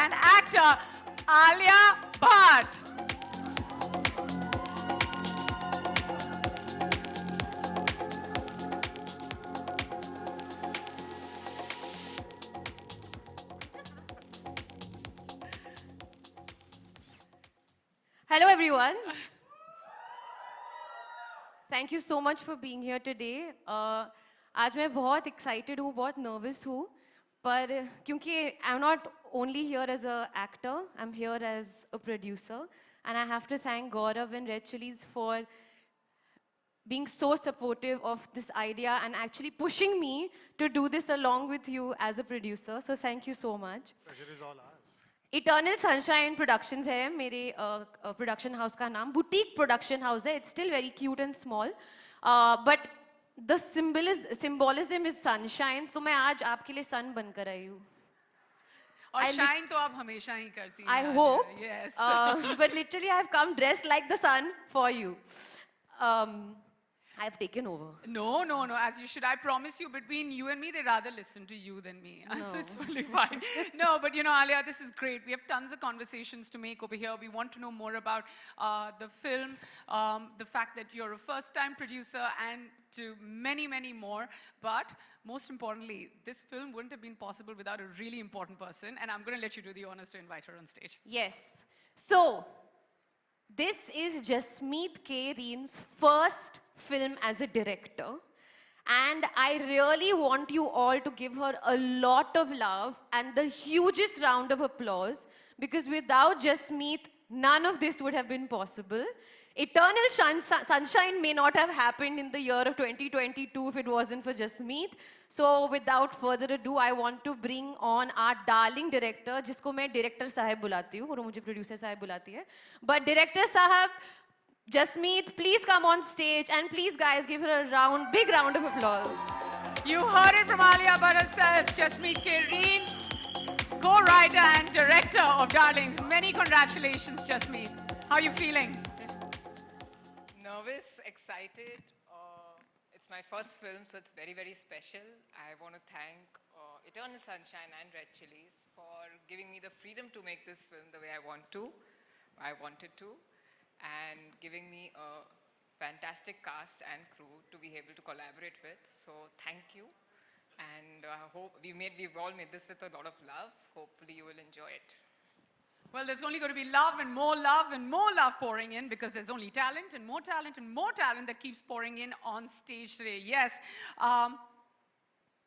and actor Alia Bhatt. Hello everyone. Thank you so much for being here today. आज मैं बहुत excited हूँ, बहुत nervous हूँ, पर क्योंकि I'm not only here as an actor, I'm here as a producer, and I have to thank Gaurav and Red Chillies for being so supportive of this idea and actually pushing me to do this along with you as a producer. So thank you so much. Pleasure is all ours. Eternal Sunshine Productions है मेरे production house का नाम. Boutique production house है. It's still very cute and small, but the symbolism is sunshine. तो मैं आज आपके लिए sun बनकर आई हूँ. और shine तो आप हमेशा ही करती हैं. I hope. Yes. But literally I have come dressed like the sun for you. I've taken over. No, no, no, as you should. I promise you, between you and me, they rather listen to you than me. No. So it's totally fine. No, but you know, Alia, this is great. We have tons of conversations to make over here. We want to know more about the film, the fact that you're a first-time producer, and to many, many more. But most importantly, this film wouldn't have been possible without a really important person. And I'm going to let you do the honors to invite her on stage. Yes. So, this is Jasmeet K. Reen's first film as a director, and I really want you all to give her a lot of love and the hugest round of applause, because without Jasmeet, none of this would have been possible. Eternal Sunshine may not have happened in the year of 2022 if it wasn't for Jasmeet. So without further ado, I want to bring on our darling director, जिसको मैं director साहब बुलाती हूँ, और वो मुझे producer साहब बुलाती है. But director साहब, Jasmeet, please come on stage, and please guys give her a big round of applause. You heard it from Alia Bhatt herself, Jasmeet K. Reen, co-writer and director of Darlings. Many congratulations, Jasmeet. How are you feeling? Nervous, excited. It's my first film, so it's very, very special. I want to thank Eternal Sunshine and Red Chillies for giving me the freedom to make this film the way I wanted to, and giving me a fantastic cast and crew to be able to collaborate with. So thank you, and we've all made this with a lot of love. Hopefully you will enjoy it. Well, there's only going to be love and more love and more love pouring in, because there's only talent and more talent and more talent that keeps pouring in on stage today. Yes, I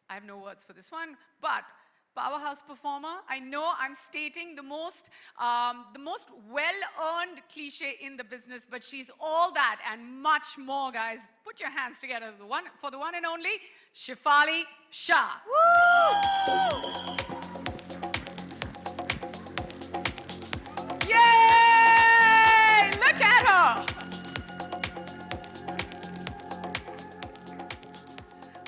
have no words for this one, but powerhouse performer. I know I'm stating the most well-earned cliche in the business, but she's all that and much more, guys. Put your hands together for the one and only Shefali Shah. Woo! Yay! Look at her!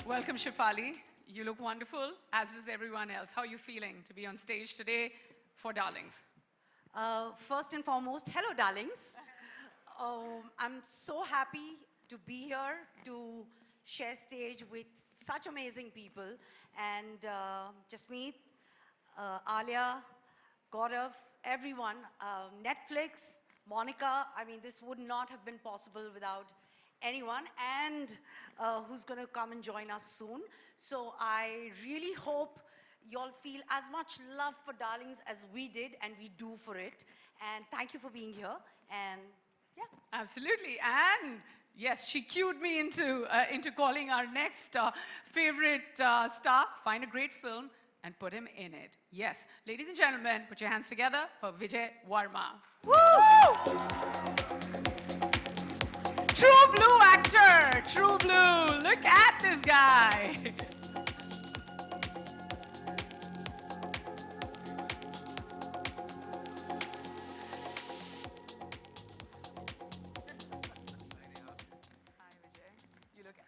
Welcome, Shefali. You look wonderful, as does everyone else. How are you feeling to be on stage today for Darlings? First and foremost, hello, darlings. I'm so happy to be here to share stage with such amazing people. And Jasmeet, Alia, Gaurav, everyone, Netflix, Monica, I mean, this would not have been possible without anyone, and who's going to come and join us soon. So I really hope you all feel as much love for Darlings as we did and we do for it. And thank you for being here. And yeah. Absolutely. And yes, she cued me into calling our next favorite star. Find a great film and put him in it. Yes. Ladies and gentlemen, put your hands together for Vijay Varma. Woo! True blue actor, true blue. Look at this guy.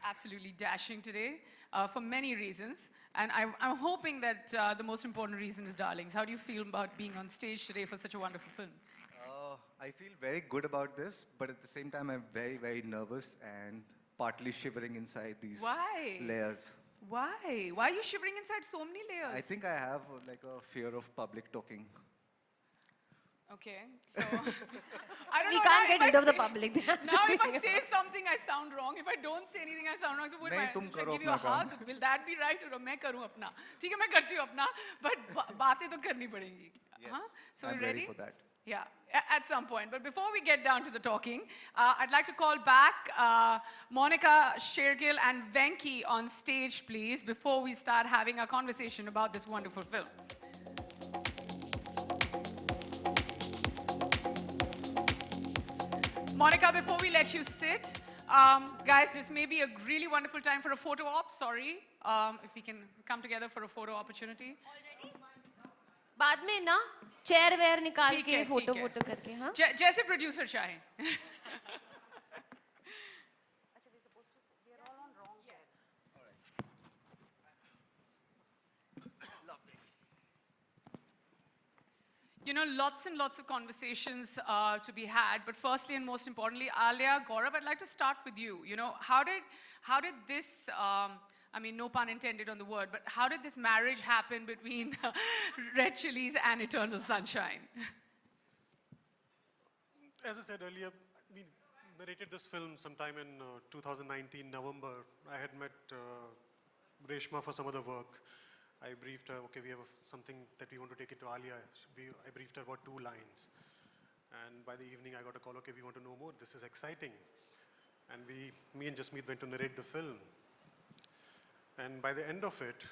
Absolutely dashing today for many reasons. And I'm hoping that the most important reason is Darlings. How do you feel about being on stage today for such a wonderful film? I feel very good about this, but at the same time, I'm very, very nervous and partly shivering inside these layers. Why? Why are you shivering inside so many layers? I think I have like a fear of public talking. Okay, so I don't We know. can't now get if rid I of the say- public. Now if I say something, I sound wrong. If I don't say anything, I sound wrong. So would नहीं, my, तुम should I करो give you a अपना काम. hug? Will that be right? Or मैं करूँ अपना? ठीक है, मैं करती हूँ अपना. But बातें तो करनी पड़ेंगी. Yes, Huh? So I'm you ready ready? for that. Yeah, at some point. But before we get down to the talking, I'd like to call back Monica, Shergill, and Venki on stage, please, before we start having a conversation about this wonderful film. Monica, before we let you sit, guys, this may be a really wonderful time for a photo op. Sorry, if we can come together for a photo opportunity. बाद में ना chair where निकाल ठीक के है, photo ठीक है. Photo करके हाँ जैसे प्रोड्यूसर चाहे. You know, lots and lots of conversations to be had, but firstly and most importantly, Alia, Gaurav, I'd like to start with you. You know, how did this, I mean, no pun intended on the word, but how did this marriage happen between Red Chillies and Eternal Sunshine? As I said earlier, we narrated this film sometime in 2019, November. I had met Reshma for some other work. I briefed her, okay, we have something that we want to take it to Alia. I briefed her about 2 lines. And by the evening, I got a call, okay, we want to know more. This is exciting. And me and Jasmeet went to narrate the film. And by the end of it,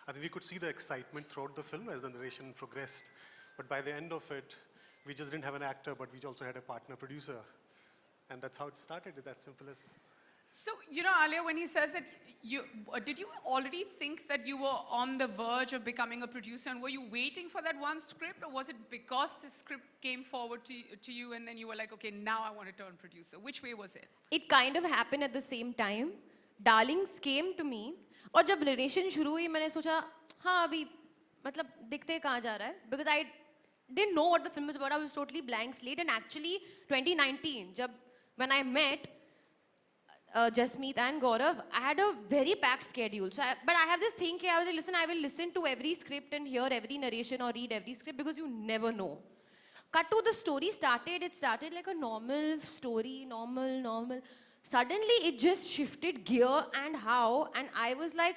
I think we could see the excitement throughout the film as the narration progressed. But by the end of it, we just didn't have an actor, but we also had a partner producer. And that's how it started, that simple as... So, you know, Alia, when he says that, did you already think that you were on the verge of becoming a producer, and were you waiting for that one script, or was it because the script came forward to you and then you were like, okay, now I want to turn producer? Which way was it? It kind of happened at the same time. Darlings came to me और जब narration शुरू हुई मैंने सोचा हाँ अभी मतलब दिखते कहाँ जा रहा है because I didn't know what the film was about. I was totally blank slate, and actually 2019 when I met Jasmeet and Gaurav, I had a very packed schedule. But I have this thing, I was like, listen, I will listen to every script and hear every narration or read every script because you never know. Cut to the story started, it started like a normal story, normal. Suddenly it just shifted gear and how, and I was like,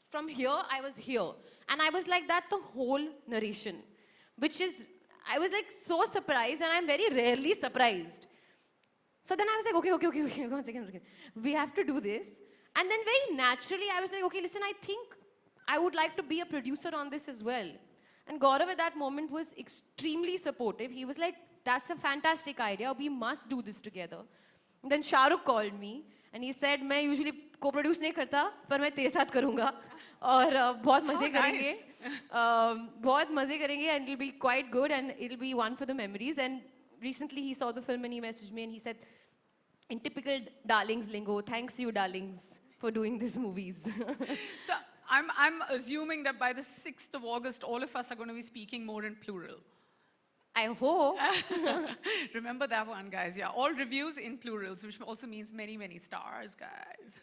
from here, I was here. And I was like that the whole narration, which is, I was like so surprised, and I'm very rarely surprised. So then I was like, okay, one second. We have to do this. And then very naturally, I was like, okay, listen, I think I would like to be a producer on this as well. And Gaurav at that moment was extremely supportive. He was like, that's a fantastic idea. We must do this together. And then Shah Rukh called me and he said, मैं usually co-produce नहीं करता, पर मैं तेरे साथ करूँगा और बहुत मज़े करेंगे. बहुत मज़े करेंगे, and it'll be quite good, and it'll be one for the memories. And recently he saw the film and he messaged me and he said, in typical Darlings lingo, thanks you, Darlings, for doing these movies. So I'm assuming that by the 6th of August, all of us are going to be speaking more in plural. I hope. Remember that one, guys. Yeah, all reviews in plurals, which also means many, many stars, guys.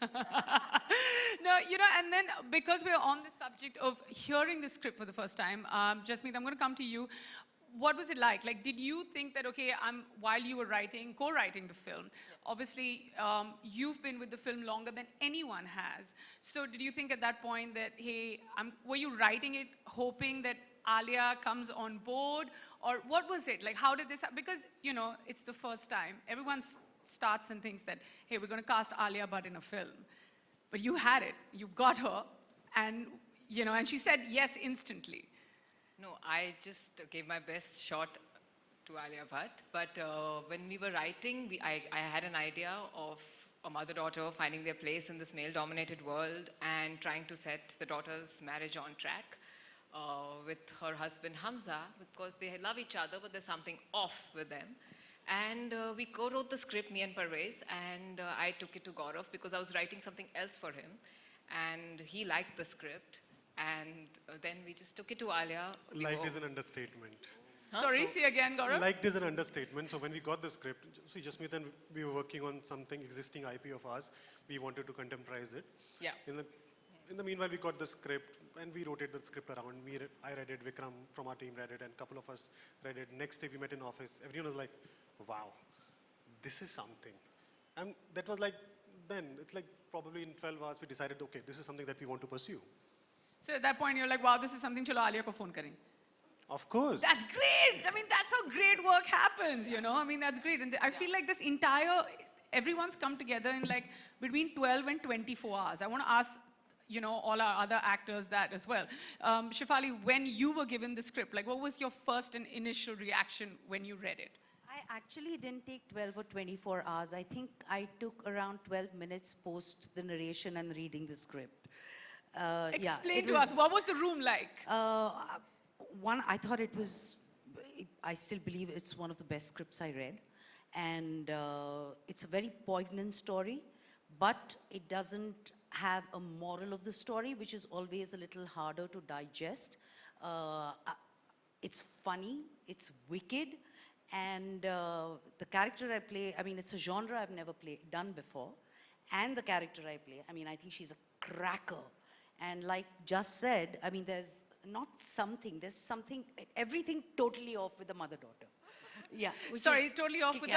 No, you know, and then because we're on the subject of hearing the script for the first time, Jasmeet, I'm going to come to you. What was it like? Like, did you think that, okay, while you were co-writing the film, obviously you've been with the film longer than anyone has. So did you think at that point that, hey, were you writing it hoping that Alia comes on board? Or what was it? Like, how did this happen? Because, you know, it's the first time. Everyone starts and thinks that, hey, we're going to cast Alia Bhatt in a film. But you had it. You got her. And, you know, and she said yes instantly. No, I just gave my best shot to Alia Bhatt. But when we were writing, I had an idea of a mother-daughter finding their place in this male-dominated world and trying to set the daughter's marriage on track with her husband Hamza, because they love each other, but there's something off with them. And we co-wrote the script, me and Parvez, and I took it to Gaurav because I was writing something else for him. And he liked the script. And then we just took it to Alia. Liked is an understatement. Huh? Sorry, say again, Gaurav. Liked is an understatement. So when we got the script, see, Jasmeet and we were working on something existing IP of ours. We wanted to contemporize it. Yeah. in the meanwhile, we got the script and we rotated the script around. I read it, Vikram from our team read it, and a couple of us read it. Next day we met in office. Everyone was like, wow, this is something. And that was like, then, it's like probably in 12 hours we decided, okay, this is something that we want to pursue. So at that point, you're like, wow, this is something, chalo Alia ko phone kare. Of course. That's great. I mean, that's how great work happens, you know. I mean, that's great. And I feel like this entire, everyone's come together in like between 12 and 24 hours. I want to ask, you know, all our other actors that as well. Shefali, when you were given the script, like what was your first and initial reaction when you read it? I actually didn't take 12 or 24 hours. I think I took around 12 minutes post the narration and reading the script. Explain to us, what was the room like? One, I thought it was, I still believe it's one of the best scripts I read. And it's a very poignant story, but it doesn't have a moral of the story, which is always a little harder to digest. It's funny, it's wicked, and the character I play, I mean, it's a genre I've never done before. And the character I play, I mean, I think she's a cracker. And like just said, I mean, there's there's something, everything totally off with the mother-daughter. Yeah. Sorry, totally off with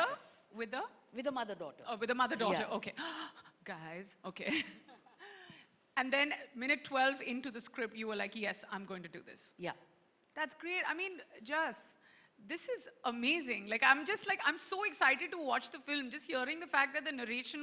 with the mother-daughter. Oh, with the mother-daughter, Yeah. okay. Guys, okay. And then minute 12 into the script, you were like, yes, I'm going to do this. Yeah. That's great. I mean, this is amazing. Like, I'm so excited to watch the film. Just hearing the fact that the narration